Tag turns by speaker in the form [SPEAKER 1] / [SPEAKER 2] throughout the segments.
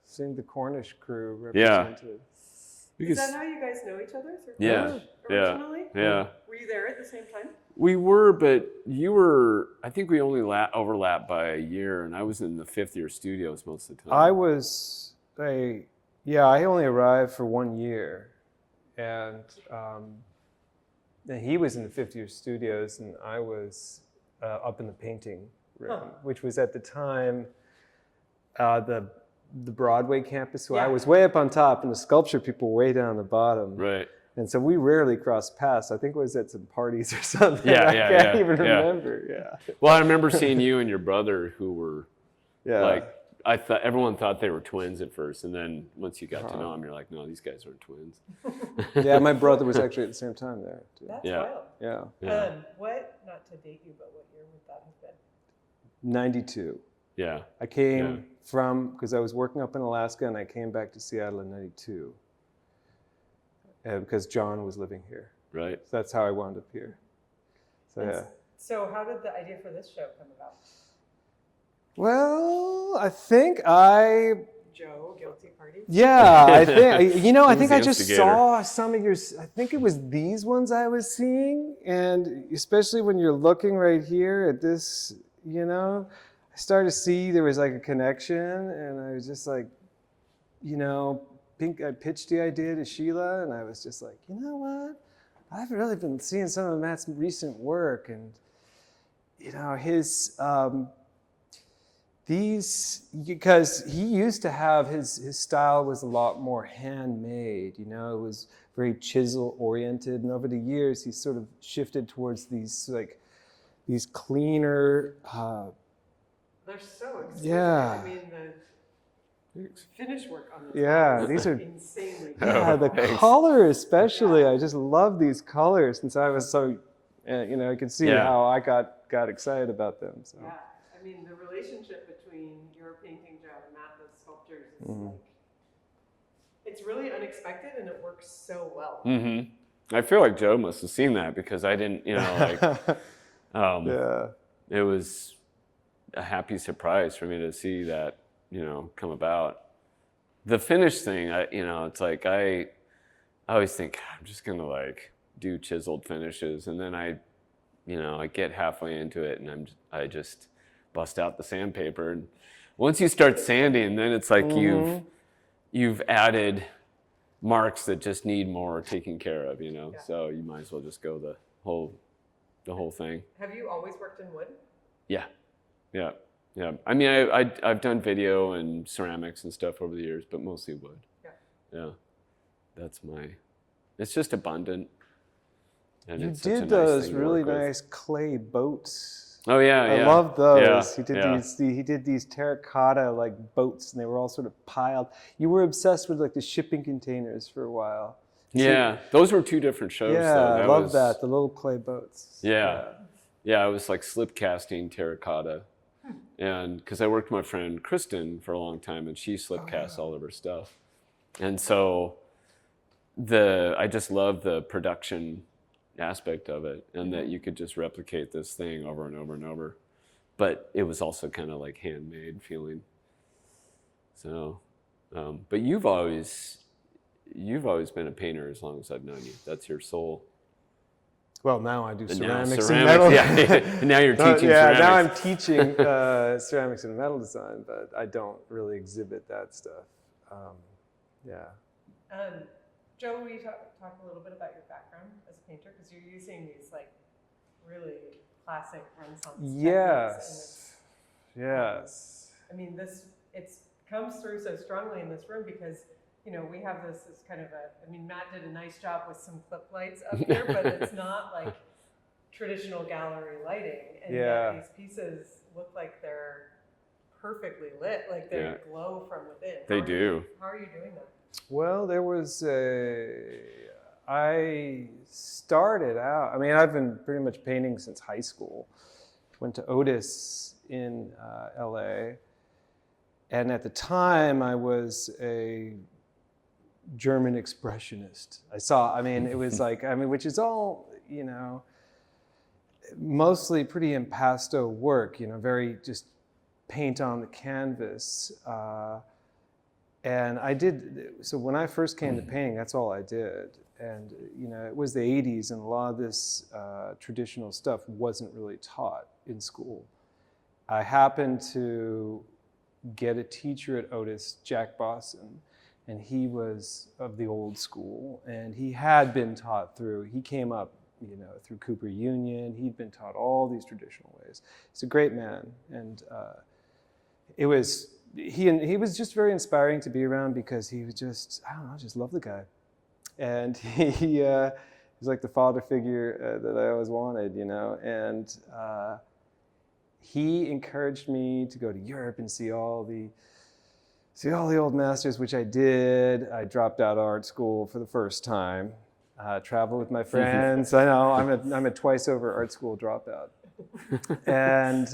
[SPEAKER 1] seeing the Cornish crew represented.
[SPEAKER 2] Is that how you guys know each other?
[SPEAKER 3] Yeah.
[SPEAKER 2] Originally?
[SPEAKER 3] Yeah.
[SPEAKER 2] Were you there at the same time?
[SPEAKER 3] We were, but you were, I think we only overlapped by a year, and I was in the fifth year studios most of the time.
[SPEAKER 1] I only arrived for 1 year. And he was in the fifth year studios, and I was up in the painting room, which was at the time the Broadway campus. So I was way up on top, and the sculpture people were way down the bottom.
[SPEAKER 3] Right.
[SPEAKER 1] And so we rarely crossed paths. I think it was at some parties or something.
[SPEAKER 3] I
[SPEAKER 1] can't even remember. Yeah.
[SPEAKER 3] Well, I remember seeing you and your brother, who were like, everyone thought they were twins at first, and then once you got to know them, you're like, no, these guys aren't twins.
[SPEAKER 1] Yeah, my brother was actually at the same time there too.
[SPEAKER 2] That's wild.
[SPEAKER 1] Yeah.
[SPEAKER 2] What, not to date you, but what year would that have been?
[SPEAKER 1] 92.
[SPEAKER 3] Yeah.
[SPEAKER 1] I came from, because I was working up in Alaska, and I came back to Seattle in 92. Because John was living here.
[SPEAKER 3] Right.
[SPEAKER 1] So that's how I wound up here. So
[SPEAKER 2] So how did the idea for this show come about?
[SPEAKER 1] Well, I think
[SPEAKER 2] Joe, guilty party?
[SPEAKER 1] Yeah, I think I just
[SPEAKER 3] instigator.
[SPEAKER 1] saw some of I think it was these ones I was seeing, and especially when you're looking right here at this, I started to see there was like a connection, and I was just like, I pitched the idea to Sheila, and I was just like, you know what? I've really been seeing some of Matt's recent work, and his because he used to have his style was a lot more handmade. It was very chisel oriented, and over the years he sort of shifted towards these cleaner.
[SPEAKER 2] They're so exquisite.
[SPEAKER 1] Yeah.
[SPEAKER 2] I mean, the finish work on this.
[SPEAKER 1] These are
[SPEAKER 2] insanely.
[SPEAKER 1] The color especially. I just love these colors, and so I was so, I could see how I got excited about them. So.
[SPEAKER 2] Yeah, I mean, the relationship between your painting, Joe, and Matt's sculptures is like, it's really unexpected, and it works so well.
[SPEAKER 3] Mm-hmm. I feel like Joe must have seen that, because I didn't, it was a happy surprise for me to see that, come about. The finish thing, it's like I always think I'm just gonna do chiseled finishes, and then I get halfway into it, and I just bust out the sandpaper. And once you start sanding, then it's like you've added marks that just need more taking care of, So you might as well just go the whole thing.
[SPEAKER 2] Have you always worked in wood?
[SPEAKER 3] Yeah. I mean, I've done video and ceramics and stuff over the years, but mostly wood. Yeah. It's just abundant. And
[SPEAKER 1] you did those really nice clay boats.
[SPEAKER 3] Oh yeah,
[SPEAKER 1] I love those.
[SPEAKER 3] Yeah,
[SPEAKER 1] He did these terracotta boats, and they were all sort of piled. You were obsessed with the shipping containers for a while.
[SPEAKER 3] Yeah, those were two different shows.
[SPEAKER 1] Yeah, I love that, the little clay boats.
[SPEAKER 3] Yeah, I was slip casting terracotta. And because I worked with my friend Kristen for a long time, and she slip casts all of her stuff. And so I just love the production aspect of it, and that you could just replicate this thing over and over and over. But it was also kind of handmade feeling. So, but you've always been a painter as long as I've known you. That's your soul.
[SPEAKER 1] Well, now I do ceramics
[SPEAKER 3] and
[SPEAKER 1] metal.
[SPEAKER 3] Yeah. Now you're teaching ceramics.
[SPEAKER 1] Now I'm teaching ceramics and metal design, but I don't really exhibit that stuff.
[SPEAKER 2] Joe, will you talk a little bit about your background as a painter? Because you're using these really classic Renaissance techniques. I mean, it comes through so strongly in this room because we have this kind of Matt did a nice job with some clip lights up here, but it's not traditional gallery lighting. And yet these pieces look like they're perfectly lit, they glow from within.
[SPEAKER 3] They do.
[SPEAKER 2] How are you doing that?
[SPEAKER 1] Well, I started out, I've been pretty much painting since high school. Went to Otis in LA. And at the time, I was a German expressionist. It was which is all, mostly pretty impasto work, very just paint on the canvas. And I did, so when I first came to painting, that's all I did. And, you know, it was the 80s, and a lot of this traditional stuff wasn't really taught in school. I happened to get a teacher at Otis, Jack Bosson, and he was of the old school, and he had been taught through, he came up, you know, through Cooper Union. He'd been taught all these traditional ways. He's a great man, and he was just very inspiring to be around because he was just, I don't know, I just love the guy. And he was like the father figure that I always wanted, you know, and he encouraged me to go to Europe and see all the old masters, which I did. I dropped out of art school for the first time. Travel with my friends. I know I'm a twice over art school dropout. And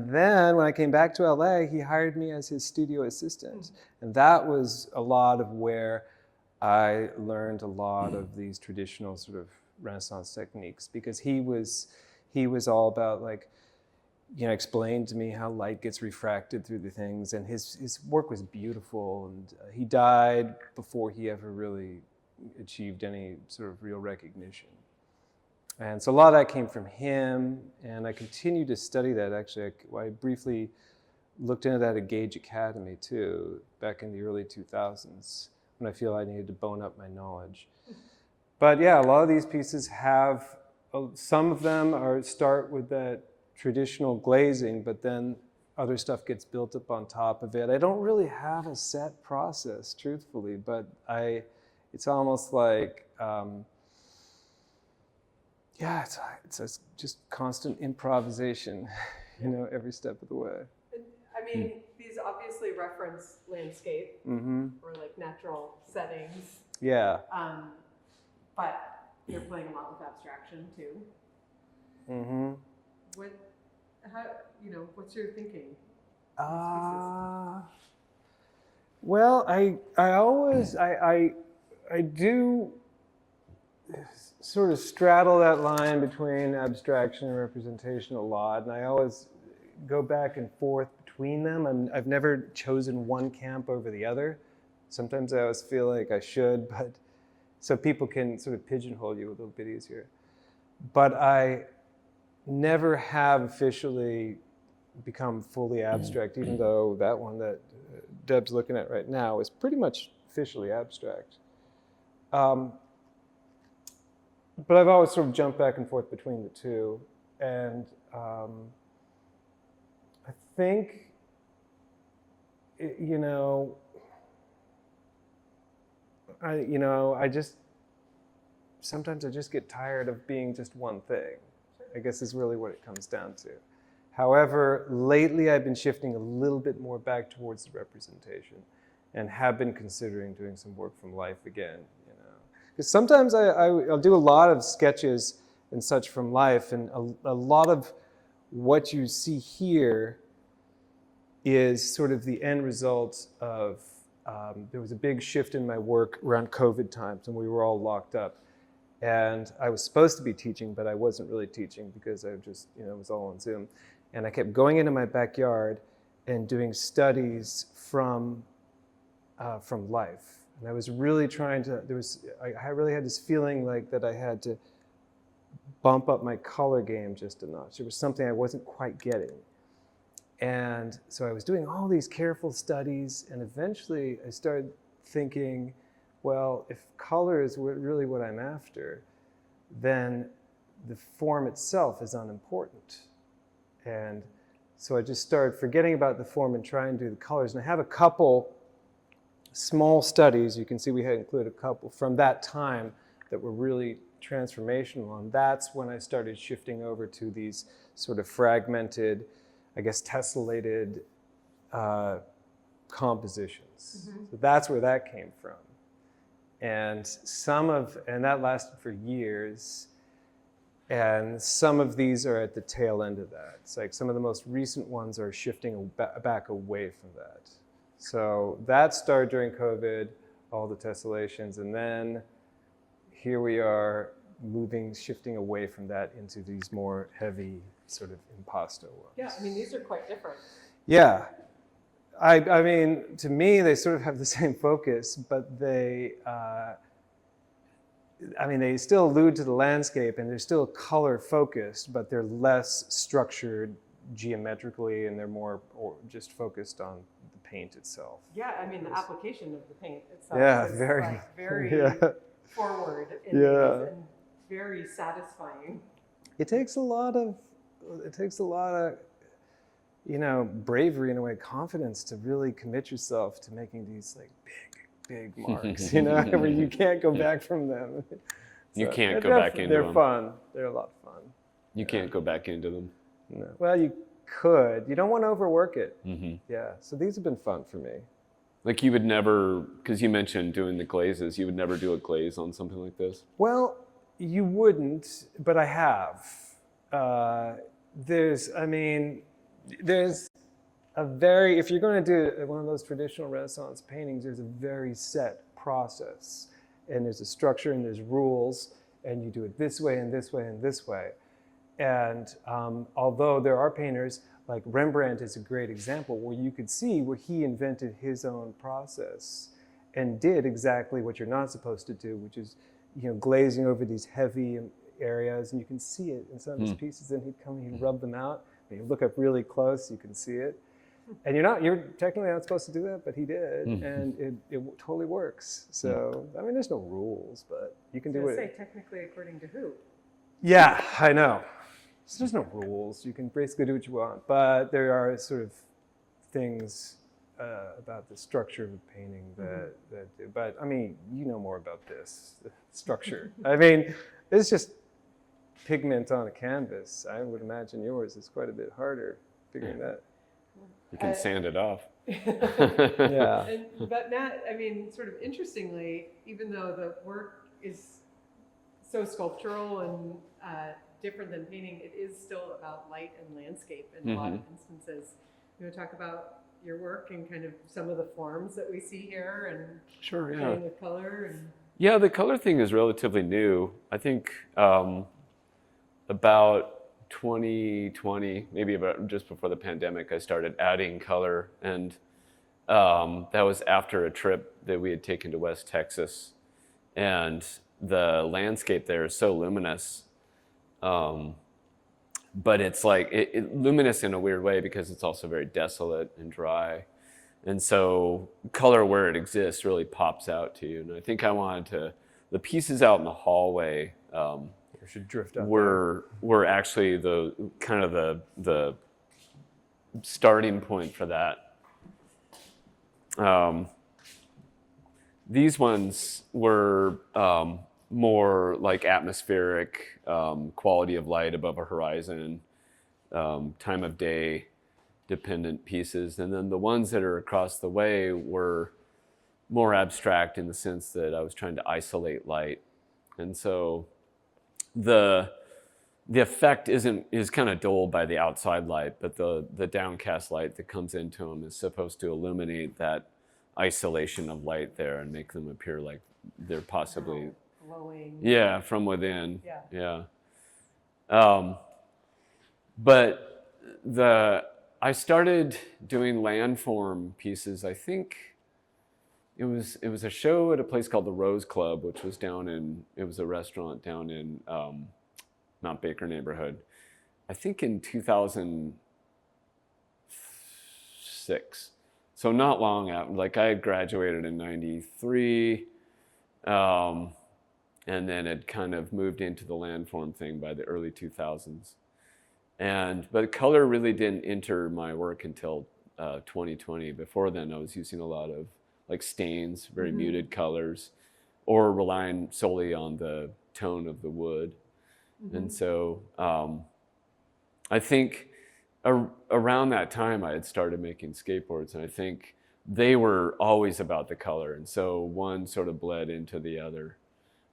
[SPEAKER 1] then when I came back to LA, he hired me as his studio assistant, and that was a lot of where I learned a lot of these traditional sort of Renaissance techniques, because he was all about, like, you know, explained to me how light gets refracted through the things, and his work was beautiful. And he died before he ever really achieved any sort of real recognition. And so a lot of that came from him, and I continued to study that. Actually, I briefly looked into that at Gage Academy too, back in the early 2000s, when I feel I needed to bone up my knowledge. But yeah, a lot of these pieces have, some of them start with that traditional glazing, but then other stuff gets built up on top of it. I don't really have a set process, truthfully, but it's almost like, yeah, it's just constant improvisation, you know, every step of the way.
[SPEAKER 2] I mean, these obviously reference landscape or like natural settings.
[SPEAKER 1] Yeah.
[SPEAKER 2] But you're playing a lot with abstraction too. What's your thinking?
[SPEAKER 1] Well, I do sort of straddle that line between abstraction and representation a lot, and I always go back and forth between them. I've never chosen one camp over the other. Sometimes I always feel like I should, but so people can sort of pigeonhole you a little bit easier. But I never have officially become fully abstract, even though that one that Deb's looking at right now is pretty much officially abstract. But I've always sort of jumped back and forth between the two. And I think, sometimes I just get tired of being just one thing, I guess is really what it comes down to. However, lately I've been shifting a little bit more back towards the representation and have been considering doing some work from life again, Because sometimes I'll do a lot of sketches and such from life, and a lot of what you see here is sort of the end result of, there was a big shift in my work around COVID times, and we were all locked up. And I was supposed to be teaching, but I wasn't really teaching because I just, it was all on Zoom. And I kept going into my backyard and doing studies from life. And I was really trying to, I really had this feeling like that I had to bump up my color game just a notch. There was something I wasn't quite getting. And so I was doing all these careful studies, and eventually I started thinking, well, if color is really what I'm after, then the form itself is unimportant. And so I just started forgetting about the form and trying to do the colors. And I have a couple small studies, you can see we had included a couple from that time that were really transformational. And that's when I started shifting over to these sort of fragmented, I guess, tessellated compositions. So that's where that came from. And that lasted for years. And some of these are at the tail end of that. It's like some of the most recent ones are shifting back away from that. So that started during COVID, all the tessellations, and then here we are shifting away from that into these more heavy sort of impasto ones.
[SPEAKER 2] Yeah, I mean, these are quite different.
[SPEAKER 1] Yeah. I mean, to me, they sort of have the same focus, but they, I mean, they still allude to the landscape, and they're still color focused, but they're less structured geometrically, and they're more just focused on the paint itself.
[SPEAKER 2] Yeah, I mean, the application of the paint itself
[SPEAKER 1] Yeah,
[SPEAKER 2] is
[SPEAKER 1] very,
[SPEAKER 2] like very
[SPEAKER 1] yeah.
[SPEAKER 2] forward in
[SPEAKER 1] Yeah.
[SPEAKER 2] these and very satisfying.
[SPEAKER 1] It takes a lot of, you know, bravery in a way, confidence to really commit yourself to making these like big marks, you know, where you can't go back from them.
[SPEAKER 3] You
[SPEAKER 1] So,
[SPEAKER 3] can't go back into them.
[SPEAKER 1] They're fun. They're a lot of fun.
[SPEAKER 3] You can't go back into them.
[SPEAKER 1] No. Well, you could. You don't want to overwork it.
[SPEAKER 3] Mm-hmm.
[SPEAKER 1] Yeah. So these have been fun for me.
[SPEAKER 3] Like you would never, because you mentioned doing the glazes, you would never do a glaze on something like this?
[SPEAKER 1] Well, you wouldn't, but I have. There's a very, if you're going to do one of those traditional Renaissance paintings, there's a very set process. And there's a structure and there's rules, and you do it this way and this way and this way. And although there are painters, like Rembrandt is a great example, where you could see where he invented his own process and did exactly what you're not supposed to do, which is, you know, glazing over these heavy areas, and you can see it in some of his pieces, and he'd rub them out. When you look up really close, you can see it. And you're technically not supposed to do that, but he did, and it totally works. So, I mean, there's no rules, but you can do it.
[SPEAKER 2] Say technically according to who?
[SPEAKER 1] Yeah, I know. So there's no rules. You can basically do what you want, but there are sort of things about the structure of a painting that do. But I mean, you know more about this, the structure. I mean, it's just pigment on a canvas. I would imagine yours is quite a bit harder figuring that.
[SPEAKER 3] You can sand it off.
[SPEAKER 1] Yeah.
[SPEAKER 2] But Matt, I mean, sort of interestingly, even though the work is so sculptural and different than painting, it is still about light and landscape in a lot of instances. You want to talk about your work and kind of some of the forms that we see here and
[SPEAKER 3] Sure, yeah.
[SPEAKER 2] playing with color and
[SPEAKER 3] Yeah, the color thing is relatively new. I think about 2020, maybe about just before the pandemic, I started adding color, and that was after a trip that we had taken to West Texas, and the landscape there is so luminous, but it's like it luminous in a weird way because it's also very desolate and dry, and so color where it exists really pops out to you. And I think I wanted the pieces out in the hallway
[SPEAKER 1] Should drift up.
[SPEAKER 3] were actually the kind of the starting point for that. These ones were more like atmospheric, quality of light above a horizon, time of day dependent pieces. And then the ones that are across the way were more abstract in the sense that I was trying to isolate light. And so the effect is kind of dulled by the outside light, but the downcast light that comes into them is supposed to illuminate that isolation of light there and make them appear like they're possibly
[SPEAKER 2] glowing.
[SPEAKER 3] Yeah, from within.
[SPEAKER 2] Yeah.
[SPEAKER 3] But I started doing landform pieces. I think it was a show at a place called the Rose Club, which was it was a restaurant down in Mount Baker neighborhood. I think in 2006. So not long after, like I had graduated in 93, and then had kind of moved into the landform thing by the early 2000s. But color really didn't enter my work until 2020. Before then, I was using a lot of like stains, very muted colors, or relying solely on the tone of the wood. And so I think around that time I had started making skateboards, and I think they were always about the color. And so one sort of bled into the other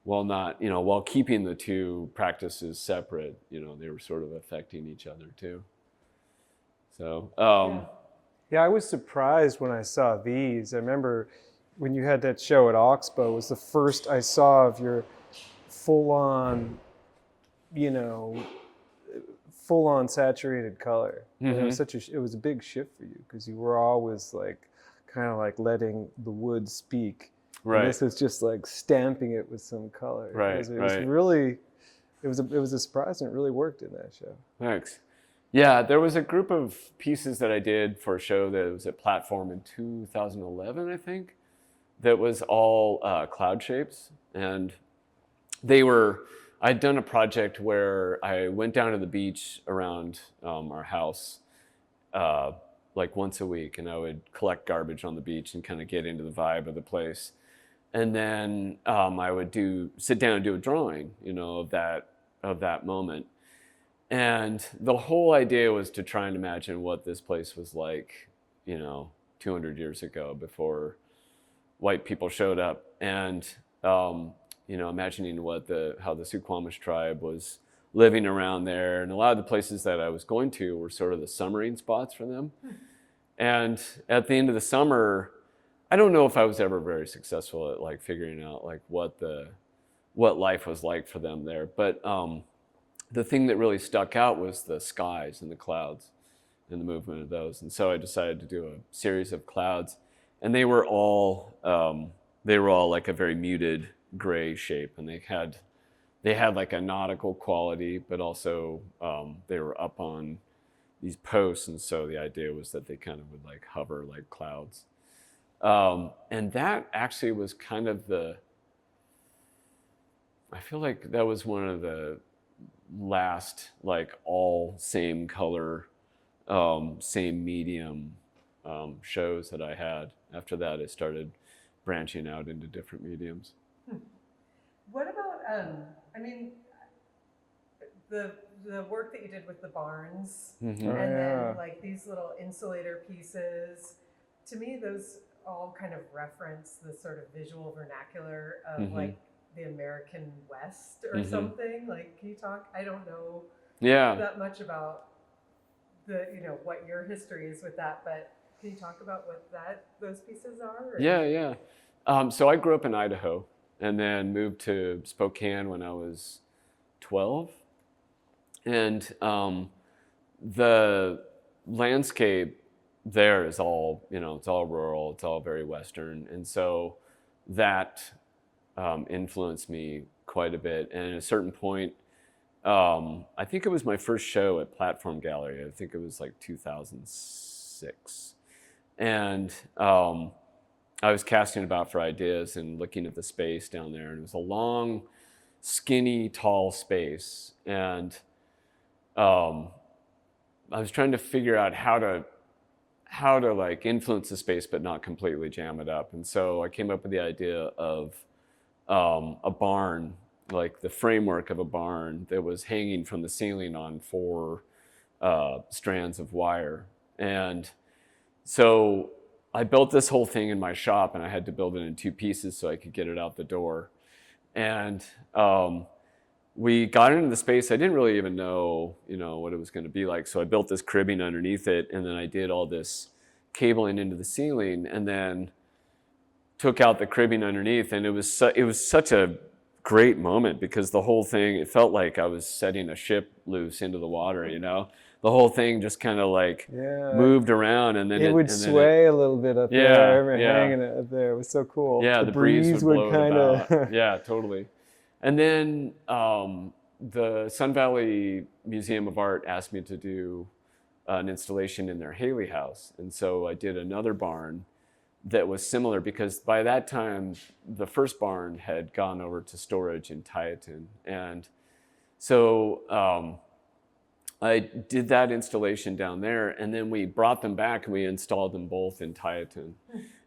[SPEAKER 3] while keeping the two practices separate. They were sort of affecting each other too. So,
[SPEAKER 1] Yeah, I was surprised when I saw these. I remember when you had that show at Oxbow, it was the first I saw of your full-on full on saturated color. And it was
[SPEAKER 3] Mm-hmm.
[SPEAKER 1] it was a big shift for you because you were always like kind of like letting the wood speak. And
[SPEAKER 3] Right.
[SPEAKER 1] this was just like stamping it with some color.
[SPEAKER 3] Right,
[SPEAKER 1] It was
[SPEAKER 3] right.
[SPEAKER 1] really, it was a surprise, and it really worked in that show.
[SPEAKER 3] Thanks. Yeah, there was a group of pieces that I did for a show that was at Platform in 2011, I think, that was all cloud shapes. And I'd done a project where I went down to the beach around our house like once a week, and I would collect garbage on the beach and kind of get into the vibe of the place. And then I would sit down and do a drawing, of that moment. And the whole idea was to try and imagine what this place was like, 200 years ago before white people showed up, and imagining how the Suquamish tribe was living around there. And a lot of the places that I was going to were sort of the summering spots for them. And at the end of the summer, I don't know if I was ever very successful at like figuring out like what life was like for them there. But the thing that really stuck out was the skies and the clouds and the movement of those. And so I decided to do a series of clouds, and they were all like a very muted gray shape, and they had like a nautical quality, but also they were up on these posts, and so the idea was that they kind of would like hover like clouds. And that actually was kind of I feel like that was one of the last like all same color, same medium shows that I had. After that, I started branching out into different mediums.
[SPEAKER 2] What about, the work that you did with the barns,
[SPEAKER 3] Mm-hmm.
[SPEAKER 1] Oh,
[SPEAKER 2] and
[SPEAKER 1] yeah.
[SPEAKER 2] then like these little insulator pieces, to me, those all kind of reference the sort of visual vernacular of
[SPEAKER 3] Mm-hmm.
[SPEAKER 2] like the American West or
[SPEAKER 3] Mm-hmm.
[SPEAKER 2] something. Like, can you talk? I don't know
[SPEAKER 3] Yeah.
[SPEAKER 2] that much about what your history is with that, but can you talk about what those pieces are? Or?
[SPEAKER 3] Yeah. So I grew up in Idaho and then moved to Spokane when I was 12. And the landscape there is all, it's all rural, it's all very Western. And so that influenced me quite a bit. And at a certain point, I think it was my first show at Traver Gallery. I think it was like 2006. And I was casting about for ideas and looking at the space down there. And it was a long, skinny, tall space. And I was trying to figure out how to like influence the space but not completely jam it up. And so I came up with the idea of a barn, like the framework of a barn that was hanging from the ceiling on 4 strands of wire. And so I built this whole thing in my shop, and I had to build it in 2 pieces so I could get it out the door. And we got into the space. I didn't really even know, what it was going to be like. So I built this cribbing underneath it, and then I did all this cabling into the ceiling, and then took out the cribbing underneath. And it was such a great moment because the whole thing, it felt like I was setting a ship loose into the water, The whole thing just kind of like moved around, and then
[SPEAKER 1] it would sway a little bit up there, hanging up there. It was so cool.
[SPEAKER 3] Yeah, the breeze would blow
[SPEAKER 1] kind
[SPEAKER 3] it
[SPEAKER 1] of.
[SPEAKER 3] about. Yeah, totally. And then the Sun Valley Museum of Art asked me to do an installation in their Haley house, and so I did another barn that was similar because by that time the first barn had gone over to storage in Tieton, and so I did that installation down there, and then we brought them back and we installed them both in Tieton.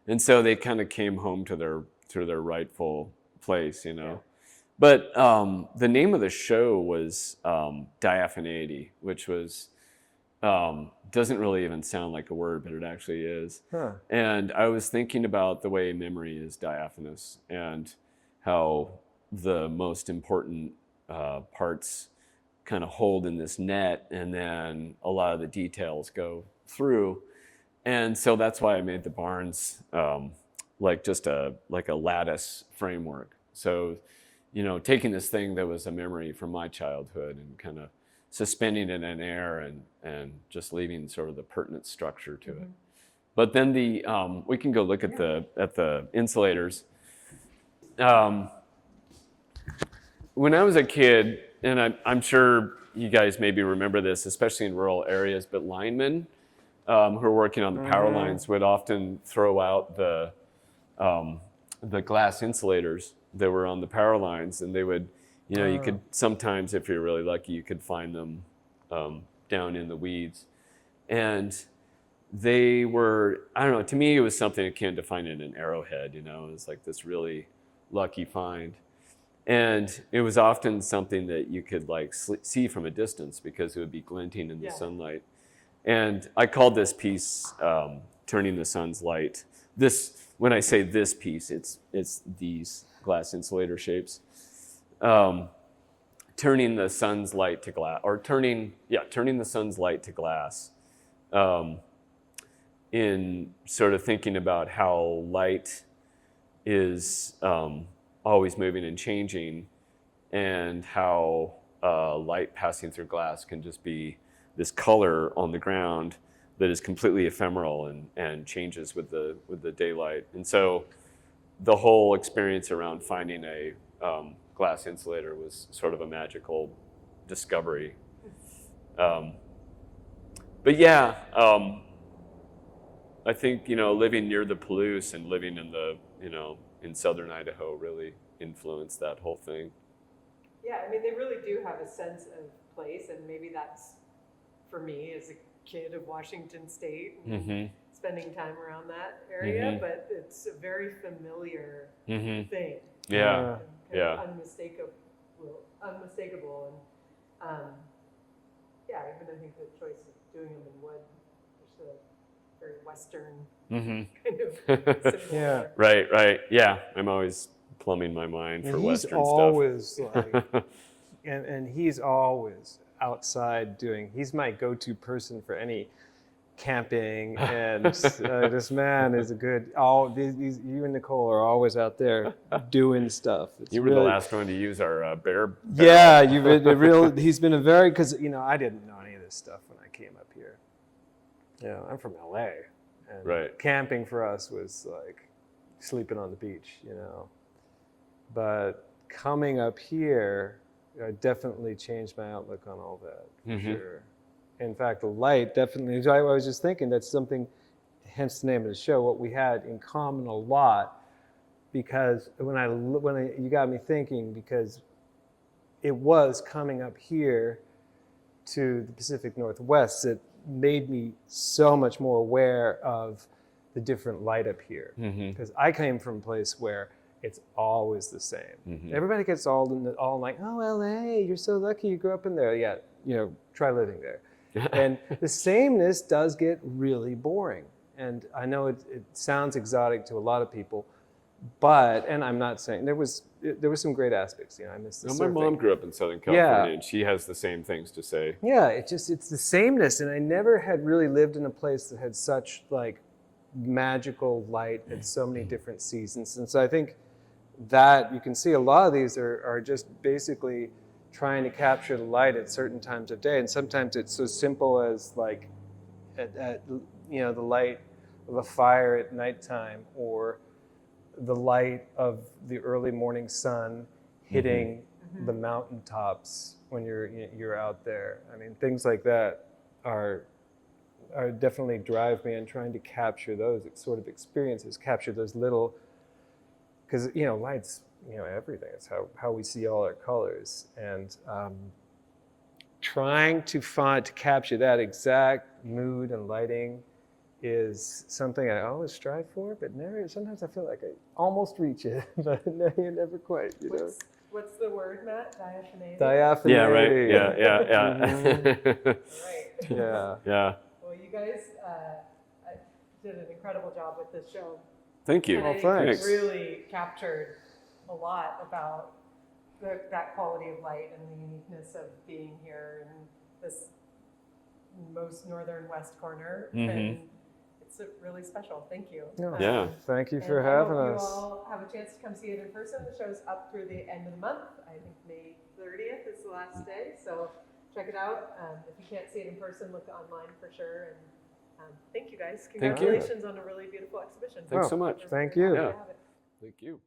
[SPEAKER 3] And so they kind of came home to their rightful place,
[SPEAKER 2] Yeah.
[SPEAKER 3] But the name of the show was Diaphaneity, which was doesn't really even sound like a word, but it actually is.
[SPEAKER 1] Huh.
[SPEAKER 3] And I was thinking about the way memory is diaphanous and how the most important parts kind of hold in this net, and then a lot of the details go through. And so that's why I made the barns like just a lattice framework. So, taking this thing that was a memory from my childhood and kind of suspending it in air and just leaving sort of the pertinent structure to it. But then we can go look at the insulators. When I was a kid, and I'm sure you guys maybe remember this, especially in rural areas, but linemen who are working on the power lines would often throw out the glass insulators that were on the power lines, and they would, you could sometimes, if you're really lucky, you could find them down in the weeds. And they were, I don't know, to me it was something akin to finding an arrowhead, it was like this really lucky find. And it was often something that you could like see from a distance because it would be glinting in the sunlight. And I called this piece Turning the Sun's Light. When I say this piece, it's these glass insulator shapes. Turning the sun's light to glass, or turning the sun's light to glass. In sort of thinking about how light is always moving and changing, and how light passing through glass can just be this color on the ground that is completely ephemeral and changes with the daylight. And so the whole experience around finding a glass insulator was sort of a magical discovery. But yeah, I think, living near the Palouse and living in in southern Idaho really influenced that whole thing.
[SPEAKER 2] Yeah, I mean, they really do have a sense of place, and maybe that's, for me, as a kid of Washington State, and spending time around that area, but it's a very familiar thing.
[SPEAKER 3] Yeah,
[SPEAKER 2] and unmistakable, and even I think the choice of doing them in wood, there's a very Western kind of symbol there.
[SPEAKER 3] Right. Yeah, I'm always plumbing my mind for Western stuff.
[SPEAKER 1] He's always like, and he's always outside he's my go-to person for any camping, and this man is you and Nicole are always out there doing stuff.
[SPEAKER 3] You were the last one to use our bear.
[SPEAKER 1] Yeah, he's been a very, because I didn't know any of this stuff when I came up here. I'm from LA, and camping for us was like sleeping on the beach, But coming up here, definitely changed my outlook on all that, for sure. In fact, the light definitely, I was just thinking that's something, hence the name of the show, what we had in common a lot, because you got me thinking, because it was coming up here to the Pacific Northwest that made me so much more aware of the different light up here. Because I came from a place where it's always the same. Everybody gets all like, oh, LA, you're so lucky you grew up in there. Yeah, try living there. And the sameness does get really boring. And I know it sounds exotic to a lot of people, and I'm not saying, there was some great aspects. I miss the surfing.
[SPEAKER 3] My mom grew up in Southern California, and she has the same things to say.
[SPEAKER 1] Yeah, it's the sameness. And I never had really lived in a place that had such like magical light at so many different seasons. And so I think that you can see a lot of these are just basically trying to capture the light at certain times of day, and sometimes it's so simple as like the light of a fire at nighttime, or the light of the early morning sun hitting the mountaintops when you're out there. I mean, things like that are definitely drive me in trying to capture those sort of experiences, capture those little, because light's everything. It's how we see all our colors, and trying to capture that exact mood and lighting is something I always strive for, but never. Sometimes I feel like I almost reach it, but you're never quite.
[SPEAKER 2] What's the word, Matt? Diaphanate?
[SPEAKER 1] Diaphanate.
[SPEAKER 3] Yeah, right. Yeah.
[SPEAKER 2] Right.
[SPEAKER 3] Yeah.
[SPEAKER 2] Well, you guys did an incredible job with this show.
[SPEAKER 3] Thank you.
[SPEAKER 2] And I think
[SPEAKER 1] thanks.
[SPEAKER 2] you really captured a lot about that quality of light and the uniqueness of being here in this most northern west corner. And it's really special. Thank you.
[SPEAKER 3] Yeah.
[SPEAKER 1] Thank you for having us.
[SPEAKER 2] You all have a chance to come see it in person. The show's up through the end of the month. I think May 30th is the last day. So check it out. If you can't see it in person, look online for sure. And thank you guys.
[SPEAKER 3] Thank you.
[SPEAKER 2] Congratulations on a really beautiful exhibition.
[SPEAKER 3] Thanks so much.
[SPEAKER 1] Thank
[SPEAKER 2] We're
[SPEAKER 1] you.
[SPEAKER 2] happy to
[SPEAKER 3] Yeah.
[SPEAKER 2] have it.
[SPEAKER 3] Thank you.